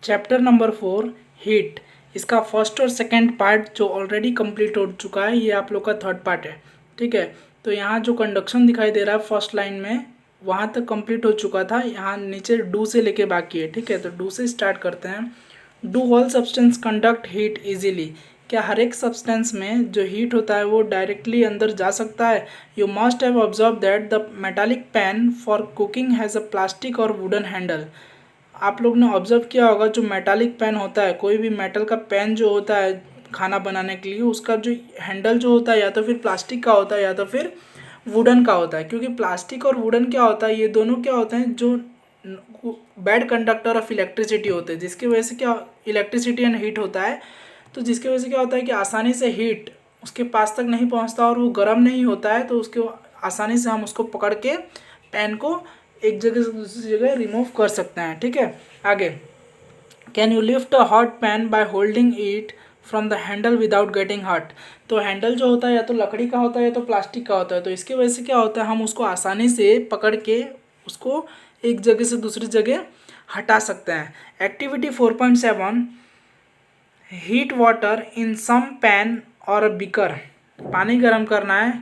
Chapter number 4 heat. इसका first और second part जो ऑलरेडी कंप्लीट हो चुका है, ये आप लोग का थर्ड पार्ट है। ठीक है, तो यहाँ जो कंडक्शन दिखाई दे रहा है फर्स्ट लाइन में, वहाँ तक कंप्लीट हो चुका था। यहाँ नीचे डू से लेके बाकी है। ठीक है, तो डू से स्टार्ट करते हैं। Do all substance conduct heat easily. क्या हर एक सब्सटेंस में जो हीट होता है वो डायरेक्टली अंदर जा सकता है? You must have observe that the metallic pan for cooking has a plastic और वुडन हैंडल। आप लोग ने ऑब्जर्व किया होगा, जो मेटालिक पेन होता है, कोई भी मेटल का पेन जो होता है खाना बनाने के लिए, उसका जो हैंडल जो होता है या तो फिर प्लास्टिक का होता है या तो फिर वुडन का होता है। क्योंकि प्लास्टिक और वुडन क्या होता है, ये दोनों क्या होते हैं, जो बैड कंडक्टर ऑफ इलेक्ट्रिसिटी होते हैं, जिसकी वजह से क्या इलेक्ट्रिसिटी एंड हीट होता है। तो जिसकी वजह से क्या होता है कि आसानी से हीट उसके पास तक नहीं पहुंचता और वो गर्म नहीं होता है, तो उसके आसानी से हम उसको पकड़ के पेन को एक जगह से दूसरी जगह रिमूव कर सकते हैं। ठीक है, आगे। Can you lift a hot pan by holding it from the handle without getting hot. तो हैंडल जो होता है या तो लकड़ी का होता है या तो प्लास्टिक का होता है, तो इसकी वजह से क्या होता है, हम उसको आसानी से पकड़ के उसको एक जगह से दूसरी जगह हटा सकते हैं। Activity 4.7 heat water in some pan और बीकर। पानी गर्म करना है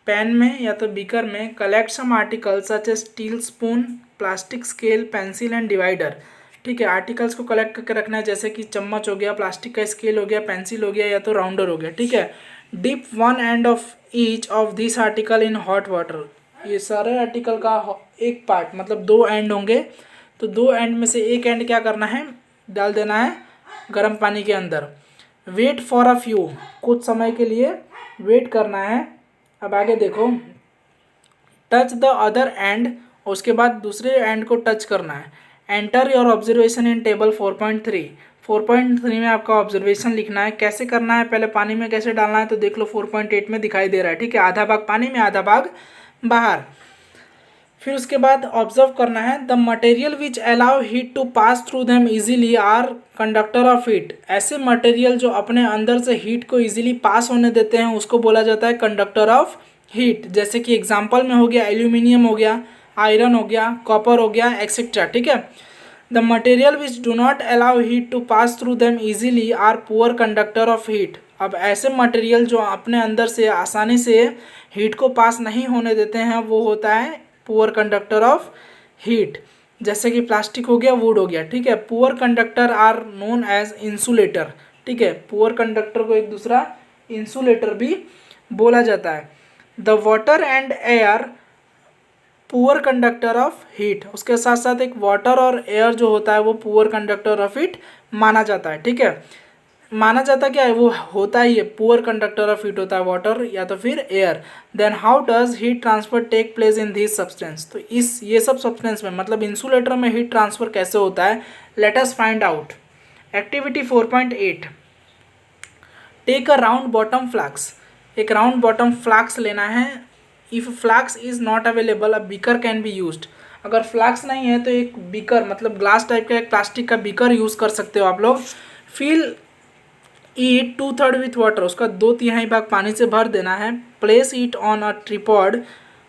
पैन में या तो बीकर में। Collect some articles such as steel spoon, plastic scale, pencil and divider. ठीक है, आर्टिकल्स को कलेक्ट करके रखना है, जैसे कि चम्मच हो गया, प्लास्टिक का स्केल हो गया, पेंसिल हो गया या तो राउंडर हो गया। ठीक है, dip one end of each of this article in hot water. ये सारे आर्टिकल का एक पार्ट मतलब दो एंड होंगे, तो दो एंड में से एक एंड क्या करना है, डाल देना है गर्म पानी के अंदर। वेट फॉर अ फ्यू, कुछ समय के लिए वेट करना है। अब आगे देखो, टच द अदर एंड, उसके बाद दूसरे एंड को टच करना है। Enter your observation in table 4.3। 4.3 में आपका ऑब्जर्वेशन लिखना है। कैसे करना है, पहले पानी में कैसे डालना है, तो देख लो 4.8 में दिखाई दे रहा है। ठीक है, आधा भाग पानी में आधा भाग बाहर। फिर उसके बाद ऑब्जर्व करना है, the material which allow heat to pass through them easily are conductor of heat. ऐसे मटेरियल जो अपने अंदर से हीट को इजीली पास होने देते हैं उसको बोला जाता है कंडक्टर ऑफ हीट। जैसे कि एग्जांपल में हो गया एल्यूमिनियम हो गया, आयरन हो गया, कॉपर हो गया, एक्सेट्रा। ठीक है, the material which do not allow heat to pass through them easily are poor conductor of heat. अब ऐसे मटेरियल जो अपने अंदर से आसानी से हीट को पास नहीं होने देते हैं वो होता है पुअर कंडक्टर ऑफ हीट। जैसे कि प्लास्टिक हो गया, वुड हो गया। ठीक है, poor conductor are known as insulator. ठीक है, पुअर कंडक्टर को एक दूसरा इंसुलेटर भी बोला जाता है। The water and air poor conductor of heat. उसके साथ साथ एक वाटर और एयर जो होता है वो पुअर कंडक्टर ऑफ हीट माना जाता है। ठीक है, माना जाता क्या है, वो होता ही है, पुअर कंडक्टर ऑफ हीट होता है वाटर या तो फिर air. Then how does heat transfer take place in this substance. तो इस ये सब सब्सटेंस में मतलब इंसुलेटर में हीट ट्रांसफर कैसे होता है, let us find out. Activity 4.8 take a round bottom flask. एक राउंड बॉटम फ्लास्क लेना है। If flask is not available a beaker can be used. अगर फ्लास्क नहीं है तो एक बीकर मतलब ग्लास टाइप का एक प्लास्टिक का बीकर यूज कर सकते हो आप लोग। फिल ईट 2/3 विथ वाटर, उसका 2/3 भाग पानी से भर देना है। Place it on a tripod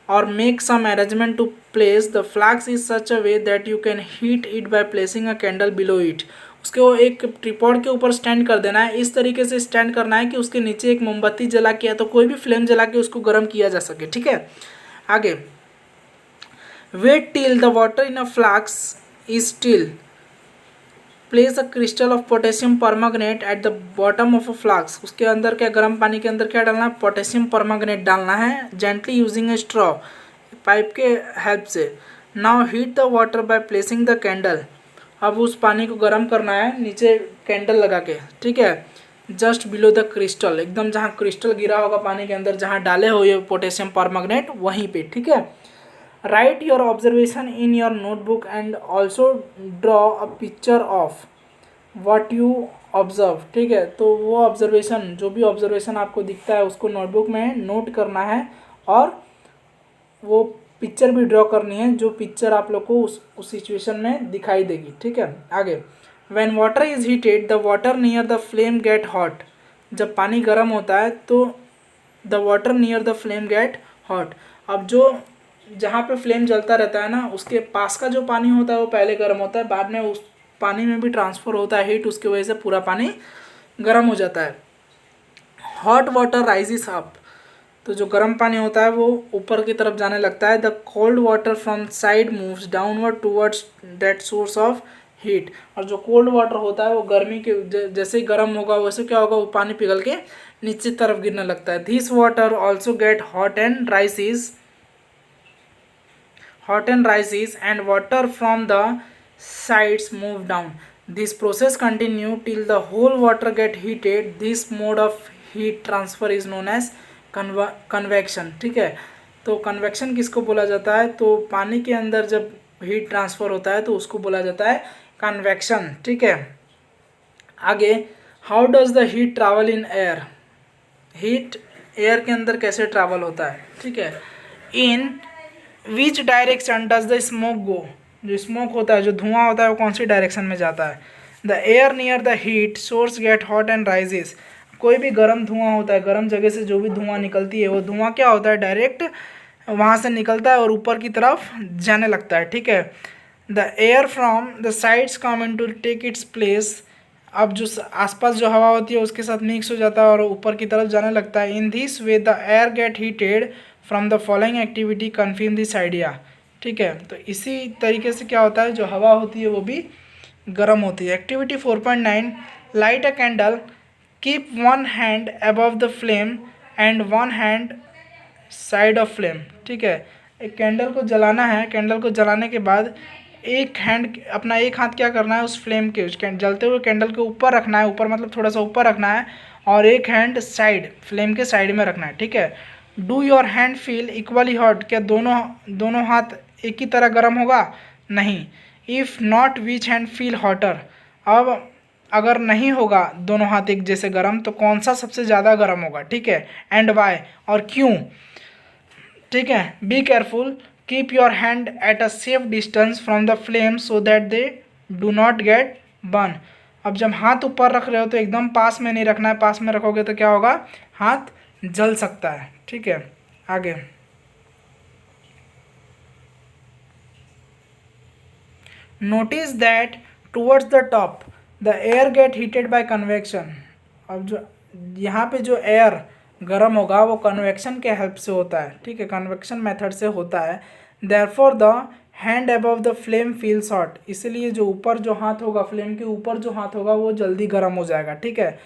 और make some arrangement to place the flask is such a way that you can heat it by placing a candle below it. उसके वो एक ट्रिपॉड के ऊपर स्टैंड कर देना है। इस तरीके से स्टैंड करना है कि उसके नीचे एक मोमबत्ती जला के या तो कोई भी फ्लेम जला के उसको गर्म किया जा सके। ठीक है, आगे। Wait till the water in a flask is still. Place a crystal of potassium permanganate at the bottom of a flask. उसके अंदर क्या, गर्म पानी के अंदर क्या डालना है, पोटेशियम परमांगनेट डालना है। जेंटली यूजिंग ए स्ट्रॉ, पाइप के हेल्प से। Now heat the water by placing the candle. अब उस पानी को गर्म करना है नीचे कैंडल लगा के। ठीक है, जस्ट बिलो द क्रिस्टल, एकदम जहाँ क्रिस्टल गिरा होगा पानी के अंदर, जहाँ डाले हुए पोटेशियम परमांगनेट वहीं पे। ठीक है, right your observation in your notebook and also draw a picture of what you observe. ठीक है, तो वो ऑब्जर्वेशन, जो भी ऑब्जर्वेशन आपको दिखता है उसको नोटबुक में नोट करना है और वो पिक्चर भी ड्रॉ करनी है, जो पिक्चर आप लोग को उस सिचुएशन में दिखाई देगी। ठीक है, आगे। When water is heated the water near the flame get hot. जब पानी गर्म होता है तो the water near the flame get hot. अब जो जहाँ पे फ्लेम जलता रहता है ना, उसके पास का जो पानी होता है वो पहले गर्म होता है, बाद में उस पानी में भी ट्रांसफ़र होता है हीट, उसकी वजह से पूरा पानी गर्म हो जाता है। हॉट वाटर राइजेस अप, तो जो गर्म पानी होता है वो ऊपर की तरफ जाने लगता है। The cold water from side moves downward towards that source of heat, और जो कोल्ड वाटर होता है वो गर्मी के जैसे ही गर्म होगा वैसे क्या होगा, वो पानी पिघल के नीचे तरफ गिरने लगता है। This water also get hot and rises and water from the sides move down. This process continue till the whole water get heated. This mode of heat transfer is known as convection। ठीक है, तो convection किसको बोला जाता है, तो पानी के अंदर जब हीट ट्रांसफ़र होता है तो उसको बोला जाता है कन्वेक्शन। ठीक है, आगे how does the heat travel in air, heat air के अंदर कैसे ट्रैवल होता है। ठीक है, in which direction does the smoke go, जो स्मोक होता है, जो धुआं होता है वो कौन सी डायरेक्शन में जाता है। The air near the heat source get hot and rises, कोई भी गर्म धुआं होता है, गर्म जगह से जो भी धुआं निकलती है वो धुआं क्या होता है, डायरेक्ट वहाँ से निकलता है और ऊपर की तरफ जाने लगता है। ठीक है, the air from the sides come in to take its place, अब जो आसपास जो हवा होती है उसके साथ मिक्स हो जाता है और ऊपर की तरफ जाने लगता है। In this way the air gate heated from the following activity confirm this idea. ठीक है, तो इसी तरीके से क्या होता है, जो हवा होती है वो भी गर्म होती है। Activity 4.9, light a candle, keep one hand above the flame and one hand side of flame. ठीक है, एक कैंडल को जलाना है, कैंडल को जलाने के बाद एक हैंड, अपना एक हाथ क्या करना है, उस फ्लेम के, उस जलते हुए कैंडल के ऊपर रखना है, ऊपर मतलब थोड़ा सा ऊपर रखना है, और एक हैंड साइड, फ्लेम के साइड में रखना है। ठीक है, do your hand feel equally hot, क्या दोनों हाथ एक ही तरह गर्म होगा, नहीं। If not which hand feel hotter, अब अगर नहीं होगा दोनों हाथ एक जैसे गर्म तो कौन सा सबसे ज़्यादा गर्म होगा। ठीक है, एंड वाई, और क्यों। ठीक है, be careful, keep your hand at a safe distance from the flame so that they do not gate burn, अब जब हाथ ऊपर रख रहे हो तो एकदम पास में नहीं रखना है, पास में रखोगे तो क्या होगा, हाथ जल सकता है। ठीक है, आगे notice that towards the top the air gate heated bye convection, अब जो यहाँ पे जो एयर गर्म होगा वो कन्वेक्शन के हेल्प से होता है। ठीक है, कन्वेक्शन मेथड से होता है। Therefore the hand above the flame feels hot, इसलिए जो ऊपर जो हाथ होगा, फ्लेम के ऊपर जो हाथ होगा वो जल्दी गर्म हो जाएगा। ठीक है,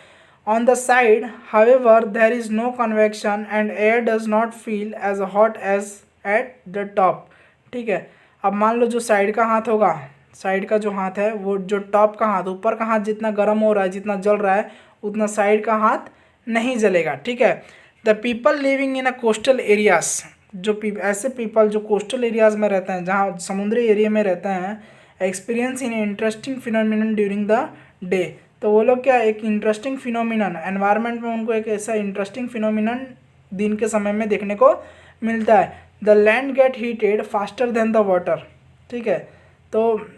on the side however there is no convection and air does not feel as hot as at the top. ठीक है, अब मान लो जो साइड का हाथ होगा, साइड का जो हाथ है वो, जो टॉप का हाथ, ऊपर का हाथ जितना गर्म हो रहा है, जितना जल रहा है, उतना साइड का हाथ नहीं जलेगा। ठीक है, the people living in a coastal areas, जो ऐसे पीपल जो कोस्टल एरियाज में रहते हैं, जहाँ समुद्री एरिया में रहते हैं, experience in interesting phenomenon during the day, तो वो लोग क्या, एक इंटरेस्टिंग फिनोमिनन, एनवायरनमेंट में उनको एक ऐसा इंटरेस्टिंग फिनोमिनन दिन के समय में देखने को मिलता है। The land gate heated faster than the water. ठीक है, तो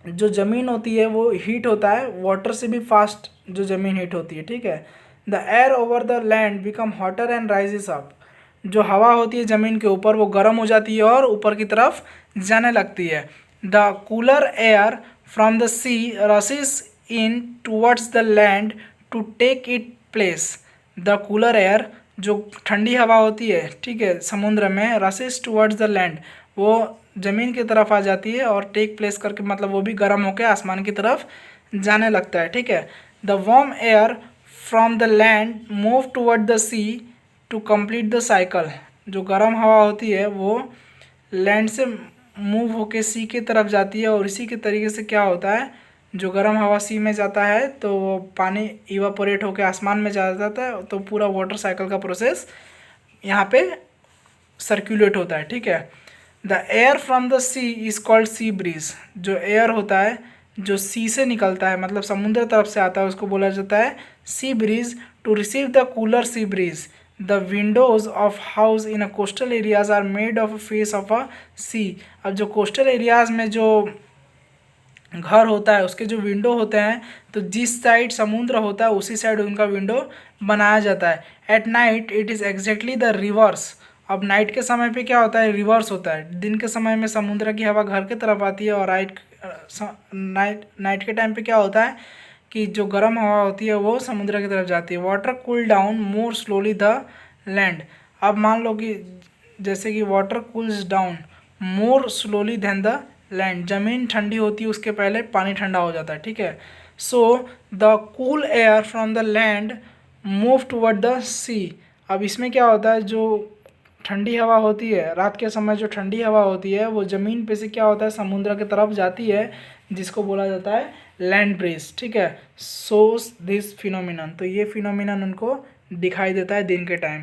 जो ज़मीन होती है वो हीट होता है वाटर से भी फास्ट, जो ज़मीन हीट होती है। ठीक है, the air over the land become hotter and rises up, जो हवा होती है ज़मीन के ऊपर वो गर्म हो जाती है और ऊपर की तरफ जाने लगती है। The cooler air from the sea rushes in towards the land to take it place, the cooler air, जो ठंडी हवा होती है, ठीक है, समुद्र में, रसेस टूवर्ड्स द लैंड, वो ज़मीन की तरफ आ जाती है और टेक प्लेस करके मतलब वो भी गर्म होकर आसमान की तरफ जाने लगता है। ठीक है, the warm air from the land move toward the sea to complete the cycle, जो गर्म हवा होती है वो लैंड से मूव होके सी की तरफ जाती है और इसी के तरीके से क्या होता है, जो गर्म हवा सी में जाता है तो वो पानी इवापोरेट होकर आसमान में जा जाता है, तो पूरा वाटर साइकिल का प्रोसेस यहाँ पे सर्कुलेट होता है। ठीक है, the air from the sea is called sea breeze, जो एयर होता है जो सी से निकलता है, मतलब समुद्र तरफ से आता है, उसको बोला जाता है sea breeze. To receive the cooler sea breeze the windows of house in a coastal areas are made of face of a sea, अब जो कोस्टल एरियाज में जो घर होता है उसके जो विंडो होते हैं, तो जिस साइड समुद्र होता है उसी साइड उनका विंडो बनाया जाता है। At night it is exactly the reverse, अब नाइट के समय पे क्या होता है, रिवर्स होता है। दिन के समय में समुद्र की हवा घर की तरफ आती है और नाइट नाइट के टाइम पे क्या होता है कि जो गर्म हवा होती है वो समुद्र की तरफ जाती है। Water cool down more slowly the land. अब मान लो कि जैसे कि water cools down more slowly than the land, ज़मीन ठंडी होती है उसके पहले पानी ठंडा हो जाता है, ठीक है। So the cool air from the land move toward the sea. अब इसमें क्या होता है, जो ठंडी हवा होती है रात के समय, जो ठंडी हवा होती है वो ज़मीन पे से क्या होता है समुद्र की तरफ जाती है, जिसको बोला जाता है लैंड ब्रीज, ठीक है। सोस दिस फिनोमिनन, तो ये फिनोमिनन उनको दिखाई देता है दिन के time.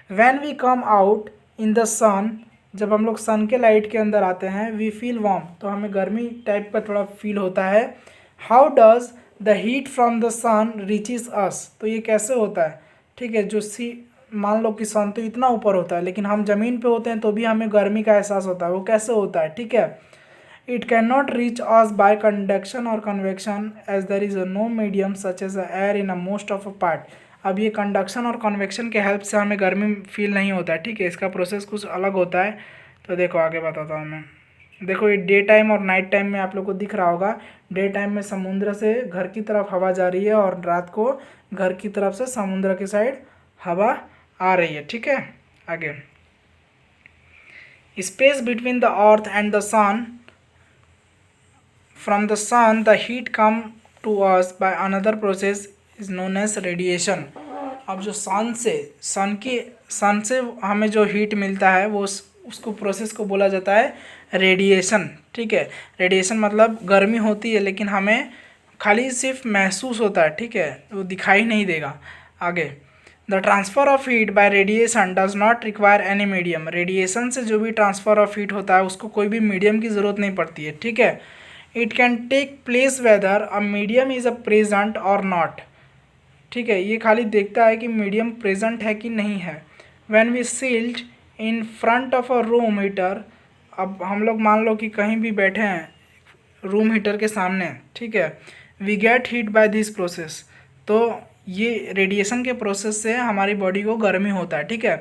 When we come out in the sun, जब हम लोग सन के लाइट के अंदर आते हैं, वी फील वार्म, तो हमें गर्मी टाइप का थोड़ा फील होता है। How does the heat from the sun reaches us, तो ये कैसे होता है, ठीक है। जो मान लो कि सन तो इतना ऊपर होता है लेकिन हम ज़मीन पे होते हैं तो भी हमें गर्मी का एहसास होता है, वो कैसे होता है, ठीक है। It can not reach us by conduction और convection as there is no medium such as air in a most of a part. अब ये कंडक्शन और कन्वेक्शन के हेल्प से हमें गर्मी फील नहीं होता है, ठीक है। इसका प्रोसेस कुछ अलग होता है, तो देखो आगे बताता हूँ मैं। देखो ये डे टाइम और नाइट टाइम में आप लोग को दिख रहा होगा, डे टाइम में समुद्र से घर की तरफ हवा जा रही है और रात को घर की तरफ से समुद्र की साइड हवा आ रही है, ठीक है। आगे, space between the earth and the sun, from the sun the heat come to us by another process is known as radiation. अब जो सन से हमें जो हीट मिलता है वो उसको प्रोसेस को बोला जाता है रेडिएशन, ठीक है। रेडिएशन मतलब गर्मी होती है लेकिन हमें खाली सिर्फ महसूस होता है, ठीक है, वो दिखाई नहीं देगा। आगे, the transfer of heat bye radiation does not require any medium. Radiation से जो भी ट्रांसफ़र ऑफ हीट होता है उसको कोई भी मीडियम की ज़रूरत नहीं पड़ती है, ठीक है। It can take place whether a medium is a present और नॉट, ठीक है। ये खाली देखता है कि मीडियम प्रेजेंट है कि नहीं है। When we sit in front of a room heater, अब हम लोग मान लो कि कहीं भी बैठे हैं रूम हीटर के सामने, ठीक है, we get heat by this process, तो ये रेडिएशन के प्रोसेस से हमारी बॉडी को गर्मी होता है, ठीक है।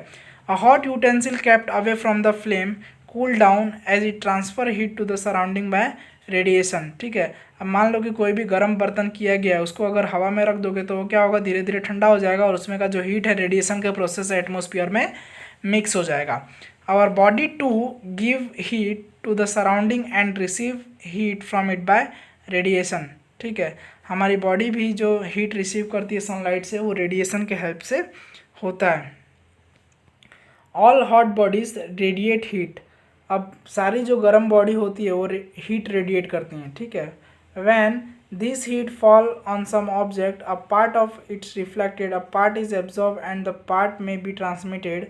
A hot utensil kept away from the flame cool down as it transfer heat to the surrounding by radiation, ठीक है। अब मान लो कि कोई भी गर्म बर्तन किया गया है, उसको अगर हवा में रख दोगे तो वो क्या होगा, धीरे धीरे ठंडा हो जाएगा और उसमें का जो हीट है रेडिएशन के प्रोसेस से एटमोसफियर में मिक्स हो जाएगा। Our body to give heat to the surrounding and receive heat from it by radiation, ठीक है। हमारी बॉडी भी जो हीट रिसीव करती है सनलाइट से वो रेडिएशन के हेल्प से होता है। All hot bodies radiate heat, अब सारी जो गर्म बॉडी होती है वो हीट रेडिएट करती हैं, ठीक है। When this heat fall on some object a part of its reflected, a part is absorb and the part may be transmitted.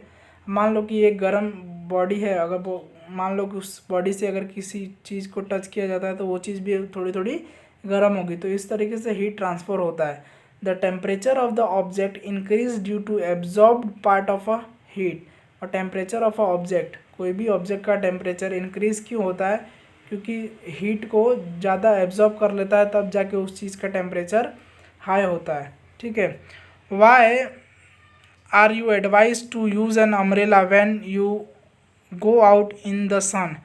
मान लो कि एक गर्म बॉडी है, अगर वो मान लो कि उस बॉडी से अगर किसी चीज़ को टच किया जाता है तो वो चीज़ भी थोड़ी थोड़ी गर्म होगी, तो इस तरीके से हीट ट्रांसफ़र होता है। The temperature of the object increase due to absorbed part of a heat, और टेम्परेचर ऑफ अ ऑब्जेक्ट, कोई भी ऑब्जेक्ट का टेम्परेचर इंक्रीज़ क्यों होता है, क्योंकि हीट को ज़्यादा एब्जॉर्ब कर लेता है, तब जाके उस चीज़ का टेम्परेचर हाई होता है, ठीक है। Why are you advise to use an umbrella when you go out in the sun,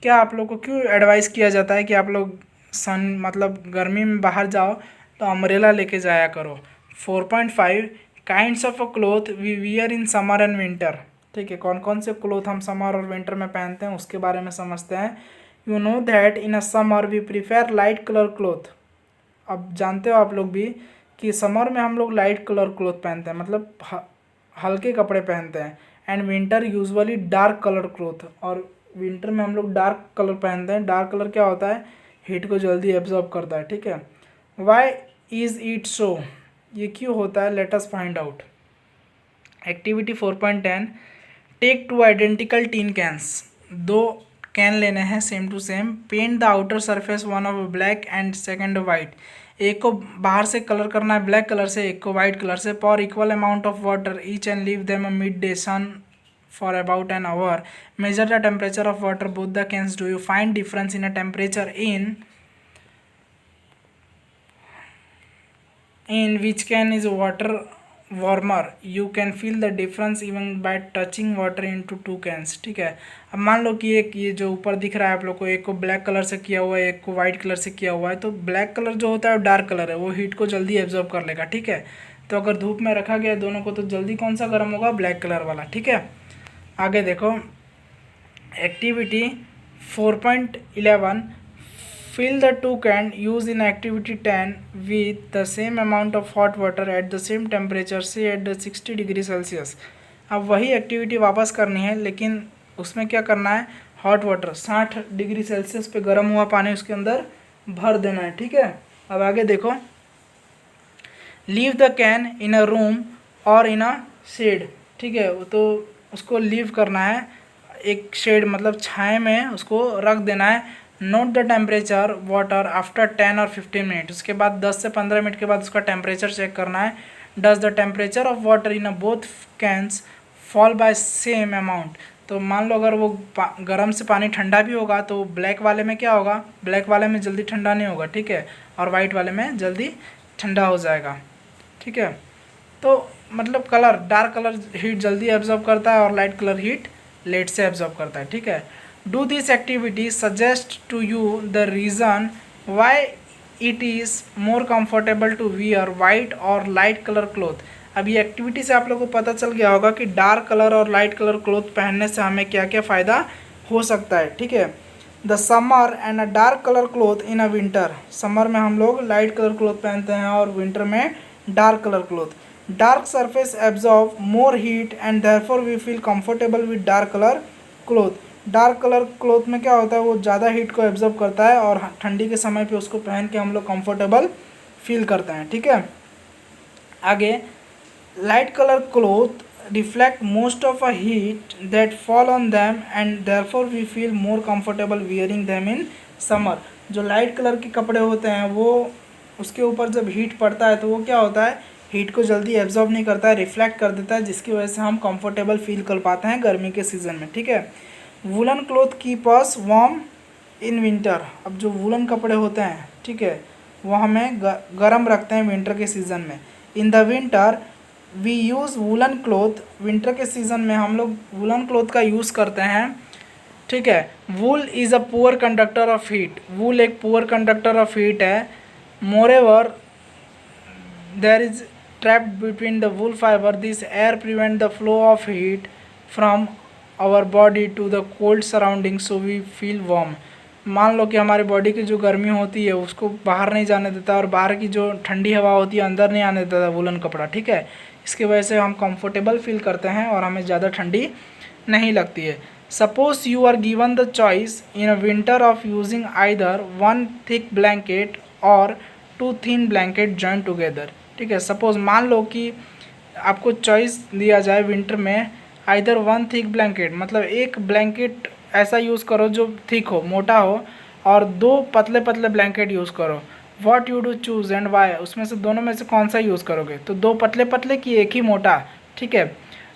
क्या आप लोग को क्यों एडवाइस किया जाता है कि आप लोग सन मतलब गर्मी में बाहर जाओ तो अम्ब्रेला लेके जाया करो। 4.5 kinds of a cloth we wear in summer and winter, ठीक है। कौन कौन से क्लोथ हम समर और विंटर में पहनते हैं उसके बारे में समझते हैं। You know that in a summer we prefer light colour cloth, अब जानते हो आप लोग भी कि समर में हम लोग लाइट कलर क्लोथ पहनते हैं, मतलब हल्के कपड़े पहनते हैं। And winter usually dark colour cloth, और विंटर में हम लोग डार्क कलर पहनते हैं। डार्क कलर क्या होता है, हीट को जल्दी एब्जॉर्ब करता है, ठीक है। वाई इज़ इट सो, ये क्यों होता है, let us find out. Activity 4.10, take 2 identical tin cans, 2 can लेने हैं same to same. Paint the outer surface one of black and second white, एक को बाहर से कलर करना है ब्लैक कलर से, एक को वाइट कलर से। Pour equal amount of water each and leave them a mid day sun for about an hour. Measure the temperature of water both the cans. Do you find difference in a temperature in which can is water warmer you can feel the difference even by touching water into two cans. ठीक है, अब मान लो कि एक ये जो ऊपर दिख रहा है आप लोग को, एक को ब्लैक कलर से किया हुआ है, एक को वाइट कलर से किया हुआ है, तो ब्लैक कलर जो होता है वो डार्क कलर है, वो हीट को जल्दी एब्जॉर्ब कर लेगा। ठीक है, तो अगर धूप में रखा गया दोनों को तो जल्दी कौन सा गर्म होगा, ब्लैक कलर वाला। ठीक है, आगे देखो activity 4.11 fill the two can use in activity 10 with the same amount of hot water at the same temperature say at the 60 degree Celsius. अब वही एक्टिविटी वापस करनी है, लेकिन उसमें क्या करना है, हॉट वाटर 60 डिग्री सेल्सियस पे गर्म हुआ पानी उसके अंदर भर देना है। ठीक है, अब आगे देखो leave the can in a room और इन अ शेड। ठीक है, तो उसको लीव करना है, एक शेड मतलब छाए में उसको रख देना है। Note the temperature water after 10 और 15 मिनट, उसके बाद 10 से 15 मिनट के बाद उसका टेम्परेचर चेक करना है। Does the temperature of water in both cans fall by same amount. तो मान लो अगर वो गर्म से पानी ठंडा भी होगा तो ब्लैक वाले में क्या होगा, ब्लैक वाले में जल्दी ठंडा नहीं होगा। ठीक है, और वाइट वाले में जल्दी ठंडा हो जाएगा। ठीक है, तो मतलब कलर, डार्क कलर हीट जल्दी एब्जॉर्ब करता है और लाइट कलर हीट लेट से एब्जॉर्ब करता है। ठीक है, do this activity suggest to you the reason why it is more comfortable to wear white और लाइट कलर क्लोथ। अब ये एक्टिविटी से आप लोगों को पता चल गया होगा कि डार्क कलर और लाइट कलर क्लोथ पहनने से हमें क्या क्या फ़ायदा हो सकता है। ठीक है, the summer and a dark colour cloth in a winter, summer में हम लोग लाइट कलर क्लोथ पहनते हैं और विंटर में dark colour cloth. Dark surface absorb more heat and therefore we feel comfortable with dark colour cloth. Dark colour cloth में क्या होता है, वो ज़्यादा हीट को एब्जॉर्ब करता है और ठंडी के समय पे उसको पहन के हम लोग कंफर्टेबल फील करते हैं। ठीक है, आगे light colour cloth reflect most of a heat that fall on them and therefore we feel more comfortable wearing them in summer. जो लाइट कलर के कपड़े होते हैं वो उसके ऊपर जब हीट पड़ता है तो वो क्या होता है, हीट को जल्दी एब्जॉर्ब नहीं करता है, रिफ्लेक्ट कर देता है, जिसकी वजह से हम कंफर्टेबल फील कर पाते हैं गर्मी के सीज़न में। ठीक है, woollen cloth keep us warm in winter. अब जो वुलन कपड़े होते हैं, ठीक है, वो हमें गर्म रखते हैं विंटर के सीज़न में। In the winter we use woollen cloth, winter के सीज़न में हम लोग वुलन क्लोथ का यूज़ करते हैं। ठीक है, wool is a poor conductor of heat, wool एक पुअर कंडक्टर ऑफ हीट है। Moreover there is trapped between the wool fibre, this air prevent the flow of heat from our body to the cold surrounding so we feel warm. मान लो कि हमारी body की जो गर्मी होती है उसको बाहर नहीं जाने देता और बाहर की जो ठंडी हवा होती है अंदर नहीं आने देता वुलन कपड़ा। ठीक है, इसकी वजह से हम कंफर्टेबल फील करते हैं और हमें ज़्यादा ठंडी नहीं लगती है। Suppose you are given the choice in a winter of using either one thick blanket or two thin blanket join together. ठीक है, सपोज मान लो कि आपको चॉइस दिया जाए विंटर में आइदर वन थिक ब्लैंकेट, मतलब एक ब्लैंकेट ऐसा यूज़ करो जो थिक हो, मोटा हो, और दो पतले पतले ब्लैंकेट यूज़ करो। What you do choose and why, उसमें से दोनों में से कौन सा यूज़ करोगे, तो दो पतले पतले की एक ही मोटा। ठीक है,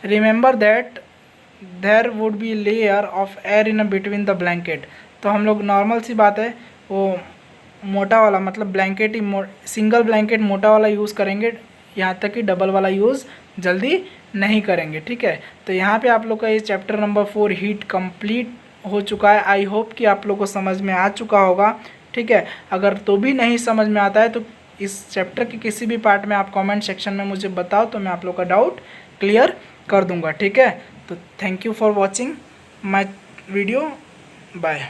remember that there would be layer of air in between the blanket. तो हम लोग नॉर्मल सी बात है वो मोटा वाला मतलब ब्लैंकेट ही सिंगल ब्लैंकेट मोटा वाला यूज़ करेंगे, यहाँ तक कि डबल वाला यूज़ जल्दी नहीं करेंगे। ठीक है, तो यहाँ पे आप लोग का ये चैप्टर नंबर 4 हीट कंप्लीट हो चुका है। आई होप कि आप लोग को समझ में आ चुका होगा। ठीक है, अगर तो भी नहीं समझ में आता है तो इस चैप्टर के किसी भी पार्ट में आप कमेंट सेक्शन में मुझे बताओ तो मैं आप लोग का डाउट क्लियर कर दूंगा। ठीक है, तो thank you for watching my video, bye.